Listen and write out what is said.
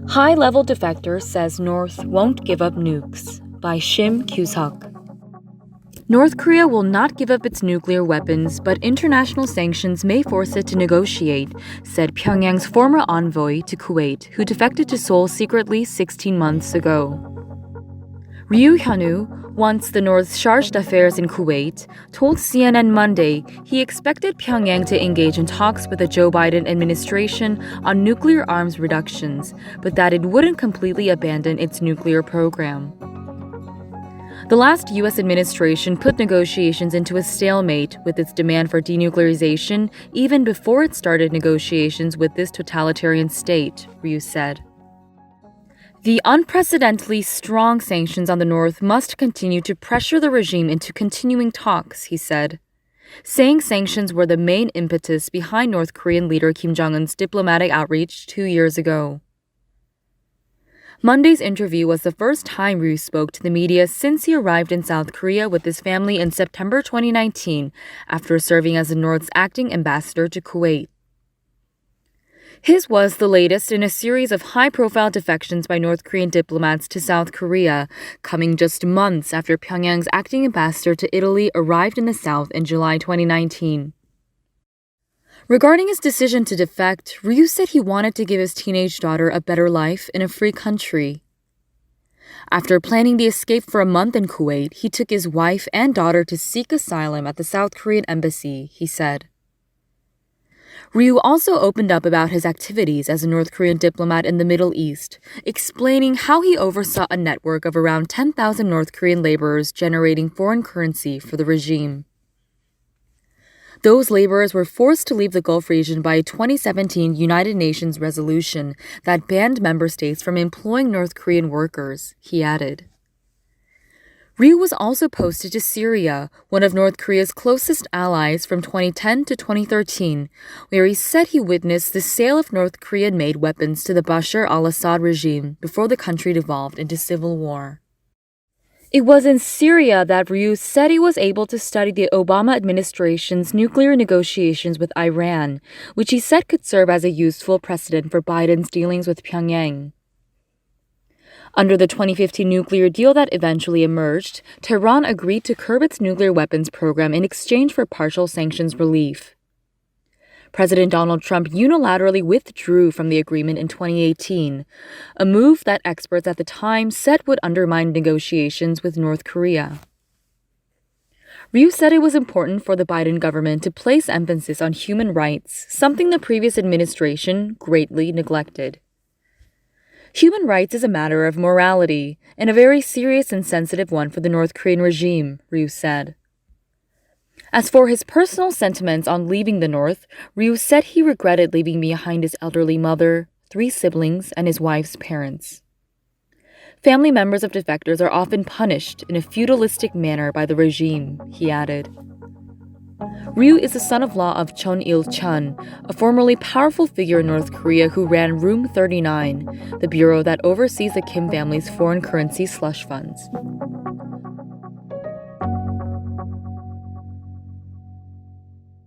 High-level defector says North won't give up nukes by Shim Kyusuk. North Korea will not give up its nuclear weapons, but international sanctions may force it to negotiate, said Pyongyang's former envoy to Kuwait, who defected to Seoul secretly 16 months ago. Ryu Hyun-woo, once the North's chargé d'affaires in Kuwait, told CNN Monday he expected Pyongyang to engage in talks with the Joe Biden administration on nuclear arms reductions, but that it wouldn't completely abandon its nuclear program. The last U.S. administration put negotiations into a stalemate with its demand for denuclearization even before it started negotiations with this totalitarian state, Ryu said. The unprecedentedly strong sanctions on the North must continue to pressure the regime into continuing talks, he said, saying sanctions were the main impetus behind North Korean leader Kim Jong-un's diplomatic outreach 2 years ago. Monday's interview was the first time Ryu spoke to the media since he arrived in South Korea with his family in September 2019 after serving as the North's acting ambassador to Kuwait. His was the latest in a series of high-profile defections by North Korean diplomats to South Korea, coming just months after Pyongyang's acting ambassador to Italy arrived in the South in July 2019. Regarding his decision to defect, Ryu said he wanted to give his teenage daughter a better life in a free country. After planning the escape for a month in Kuwait, he took his wife and daughter to seek asylum at the South Korean embassy, he said. Ryu also opened up about his activities as a North Korean diplomat in the Middle East, explaining how he oversaw a network of around 10,000 North Korean laborers generating foreign currency for the regime. Those laborers were forced to leave the Gulf region by a 2017 United Nations resolution that banned member states from employing North Korean workers, he added. Ryu was also posted to Syria, one of North Korea's closest allies from 2010 to 2013, where he said he witnessed the sale of North Korean-made weapons to the Bashar al-Assad regime before the country devolved into civil war. It was in Syria that Ryu said he was able to study the Obama administration's nuclear negotiations with Iran, which he said could serve as a useful precedent for Biden's dealings with Pyongyang. Under the 2015 nuclear deal that eventually emerged, Tehran agreed to curb its nuclear weapons program in exchange for partial sanctions relief. President Donald Trump unilaterally withdrew from the agreement in 2018, a move that experts at the time said would undermine negotiations with North Korea. Ryu said it was important for the Biden government to place emphasis on human rights, something the previous administration greatly neglected. Human rights is a matter of morality, and a very serious and sensitive one for the North Korean regime, Ryu said. As for his personal sentiments on leaving the North, Ryu said he regretted leaving behind his elderly mother, 3 siblings, and his wife's parents. Family members of defectors are often punished in a feudalistic manner by the regime, he added. Ryu is the son-in-law of Chun Il-chun, a formerly powerful figure in North Korea who ran Room 39, the bureau that oversees the Kim family's foreign currency slush funds.